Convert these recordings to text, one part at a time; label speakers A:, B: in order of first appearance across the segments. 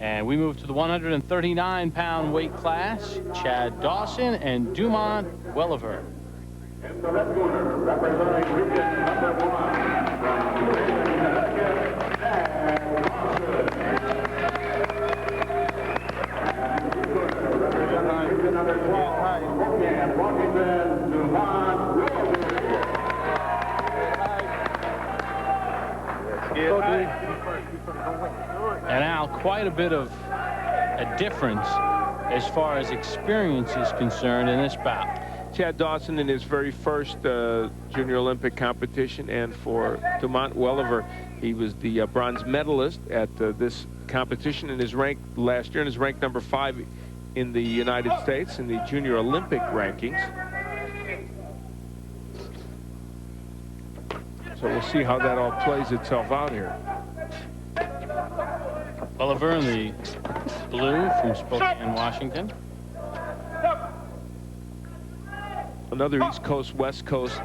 A: And we move to the 139-pound weight class. Chad Dawson and Dumont Welliver.
B: In the red corner, representing region number 1 from New Haven, Connecticut, Chad Dawson. And in the corner, representing region number 12 from Washington, Dumont Welliver.
A: And now quite a bit of a difference as far as experience is concerned in this bout.
C: Chad Dawson in his very first Junior Olympic competition, and for Dumont Welliver, he was the bronze medalist at this competition in his rank last year, and is ranked number 5 in the United States in the Junior Olympic rankings. So we'll see how that all plays itself out here.
A: Welliver in the blue from Spokane, Washington.
C: Another East Coast, West Coast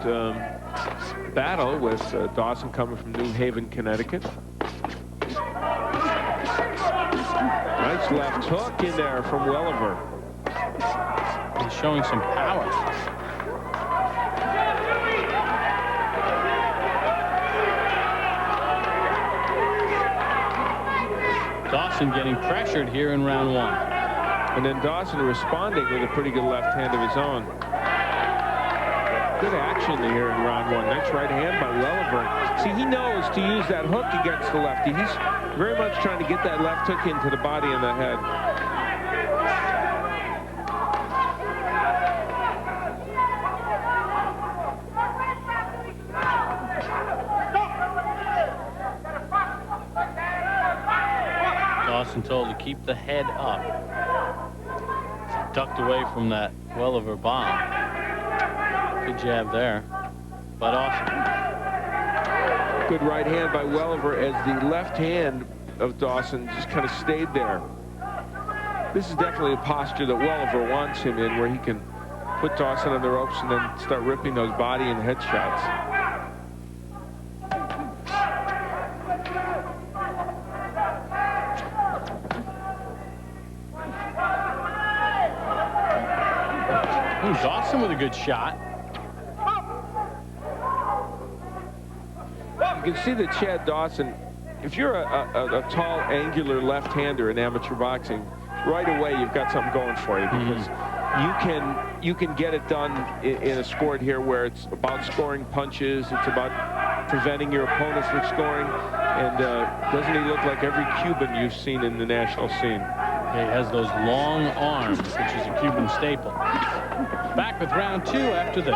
C: battle with Dawson coming from New Haven, Connecticut. Nice left hook in there from Welliver.
A: He's showing some power. Dawson getting pressured here in round 1.
C: And then Dawson responding with a pretty good left hand of his own. Good action here in round 1. Nice right hand by Welliver. See, he knows to use that hook against the lefty. He's very much trying to get that left hook into the body and the head.
A: Dawson told to keep the head up. Ducked away from that Welliver bomb. Good jab there by Dawson.
C: Good right hand by Welliver as the left hand of Dawson just kind of stayed there. This is definitely a posture that Welliver wants him in, where he can put Dawson on the ropes and then start ripping those body and head shots.
A: Dawson with a good shot.
C: You can see that Chad Dawson, if you're a tall, angular left-hander in amateur boxing, right away you've got something going for you, because you can get it done in a sport here where it's about scoring punches, it's about preventing your opponents from scoring, and doesn't he look like every Cuban you've seen in the national scene?
A: He has those long arms, which is a Cuban staple. Back with round 2 after this.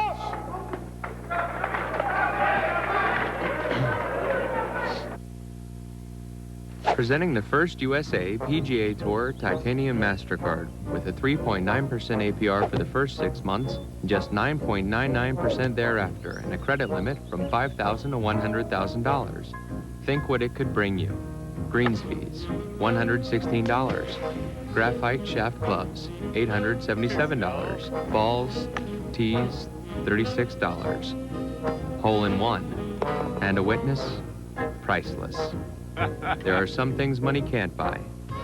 D: Presenting the first USA PGA Tour Titanium MasterCard with a 3.9% APR for the first 6 months, just 9.99% thereafter, and a credit limit from $5,000 to $100,000. Think what it could bring you. Greens fees, $116. Graphite shaft clubs, $877. Balls, tees, $36. Hole-in-one. And a witness, priceless. There are some things money can't buy.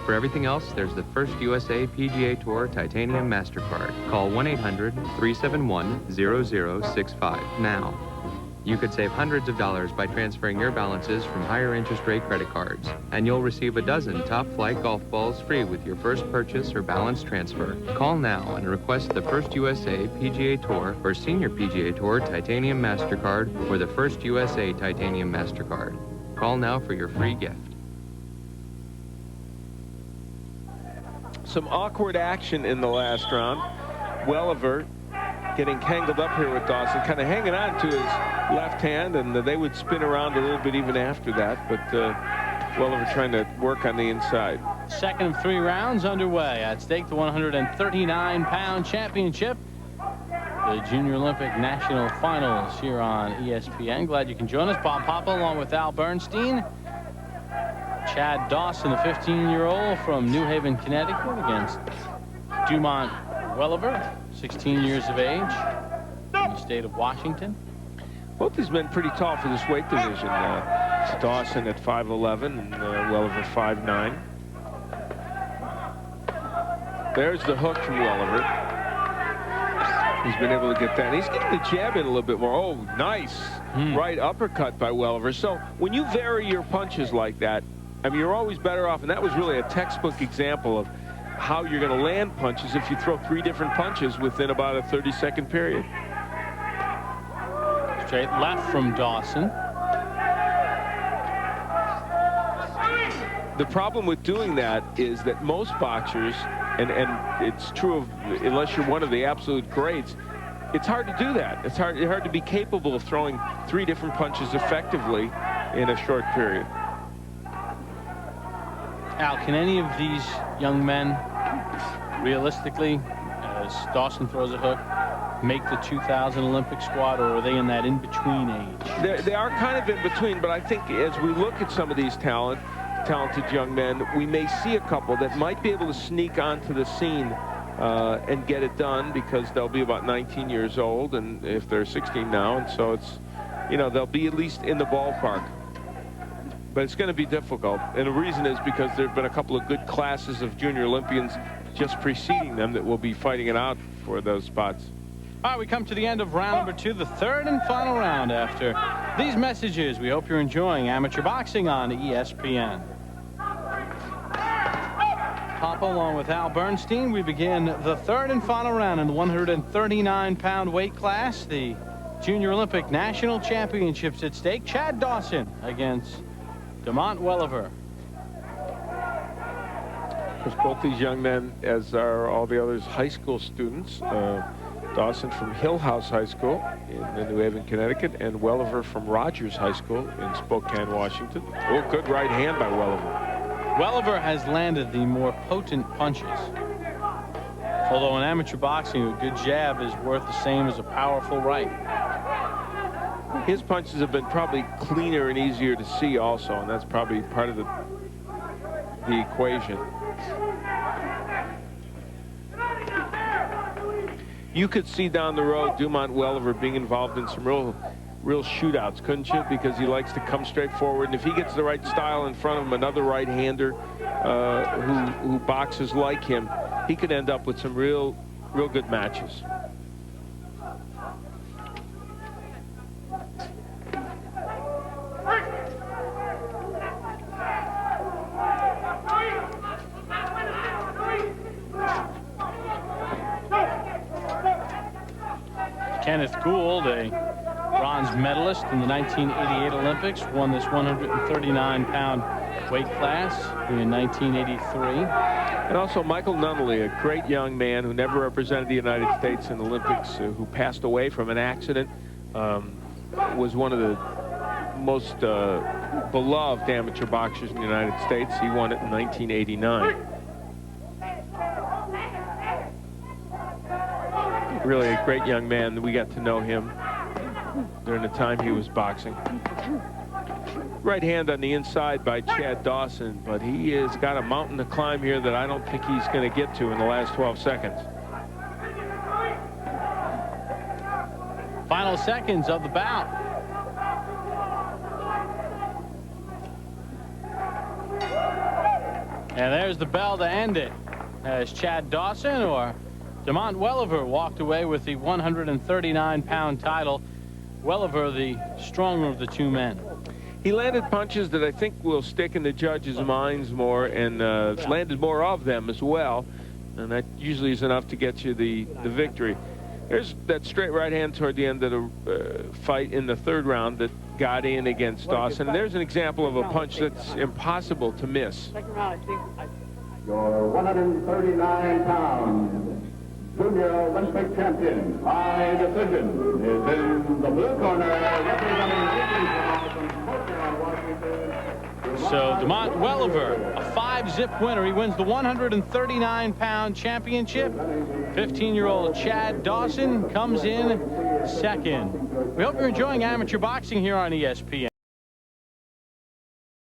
D: For everything else, there's the first USA PGA Tour Titanium MasterCard. Call 1-800-371-0065 now. You could save hundreds of dollars by transferring your balances from higher interest rate credit cards, and you'll receive a dozen top-flight golf balls free with your first purchase or balance transfer. Call now and request the first USA PGA Tour or Senior PGA Tour Titanium MasterCard or the first USA Titanium MasterCard. Call now for your free gift.
C: Some awkward action in the last round. Welliver getting tangled up here with Dawson, kind of hanging on to his left hand, and they would spin around a little bit even after that, but Welliver trying to work on the inside.
A: Second of 3 rounds underway. At stake, the 139-pound championship. The Junior Olympic National Finals here on ESPN. Glad you can join us. Bob Papa along with Al Bernstein. Chad Dawson, the 15-year-old from New Haven, Connecticut, against Dumont Welliver, 16 years of age, in the state of Washington.
C: Both these men pretty tall for this weight division. Dawson at 5'11", and Welliver 5'9". There's the hook from Welliver. He's been able to get that. He's getting the jab in a little bit more. Oh, nice right uppercut by Welliver. So when you vary your punches like that, I mean, you're always better off. And that was really a textbook example of how you're going to land punches if you throw 3 different punches within about a 30-second period.
A: Straight left from Dawson.
C: The problem with doing that is that most boxers, and it's true of unless you're one of the absolute greats, it's hard to do that. It's hard to be capable of throwing 3 different punches effectively in a short period.
A: Al, can any of these young men, realistically, as Dawson throws a hook, make the 2000 Olympic squad, or are they in that in-between age?
C: They are kind of in between, but I think as we look at some of these talented young men, we may see a couple that might be able to sneak onto the scene and get it done, because they'll be about 19 years old, and if they're 16 now, and so it's, you know, they'll be at least in the ballpark. But it's going to be difficult, and the reason is because there have been a couple of good classes of junior Olympians just preceding them that will be fighting it out for those spots.
A: All right, we come to the end of round number 2, the third and final round. After these messages, we hope you're enjoying amateur boxing on ESPN. Papa, along with Al Bernstein, we begin the third and final round in the 139-pound weight class. The Junior Olympic National Championships at stake. Chad Dawson against Dumont Welliver.
C: Because both these young men, as are all the others, high school students. Dawson from Hill House High School in New Haven, Connecticut, and Welliver from Rogers High School in Spokane, Washington. Oh, good right hand by Welliver.
A: Welliver has landed the more potent punches. Although in amateur boxing, a good jab is worth the same as a powerful right.
C: His punches have been probably cleaner and easier to see also, and that's probably part of the equation. You could see down the road Dumont Welliver being involved in some real shootouts, couldn't you? Because he likes to come straight forward, and if he gets the right style in front of him, another right-hander who boxes like him, he could end up with some real good matches.
A: Kenneth Gould, a bronze medalist in the 1988 Olympics, won this 139-pound weight class in 1983.
C: And also Michael Nunnally, a great young man who never represented the United States in the Olympics, who passed away from an accident, was one of the most beloved amateur boxers in the United States. He won it in 1989. Really a great young man. We got to know him during the time he was boxing. Right hand on the inside by Chad Dawson, but he has got a mountain to climb here that I don't think he's going to get to in the last 12 seconds.
A: Final seconds of the bout. And there's the bell to end it, as Chad Dawson or Dumont Welliver walked away with the 139-pound title. Welliver, the stronger of the two men.
C: He landed punches that I think will stick in the judges' minds more, and landed more of them as well. And that usually is enough to get you the victory. There's that straight right hand toward the end of the fight in the third round that got in against Dawson. And there's an example of a punch that's impossible to miss.
B: Your 139-pound Junior Olympic champion by decision is in the blue corner, representing Washington.
A: So Dumont Welliver, a 5-zip winner. He wins the 139-pound championship. 15-year-old Chad Dawson comes in second. We hope you're enjoying amateur boxing here on ESPN.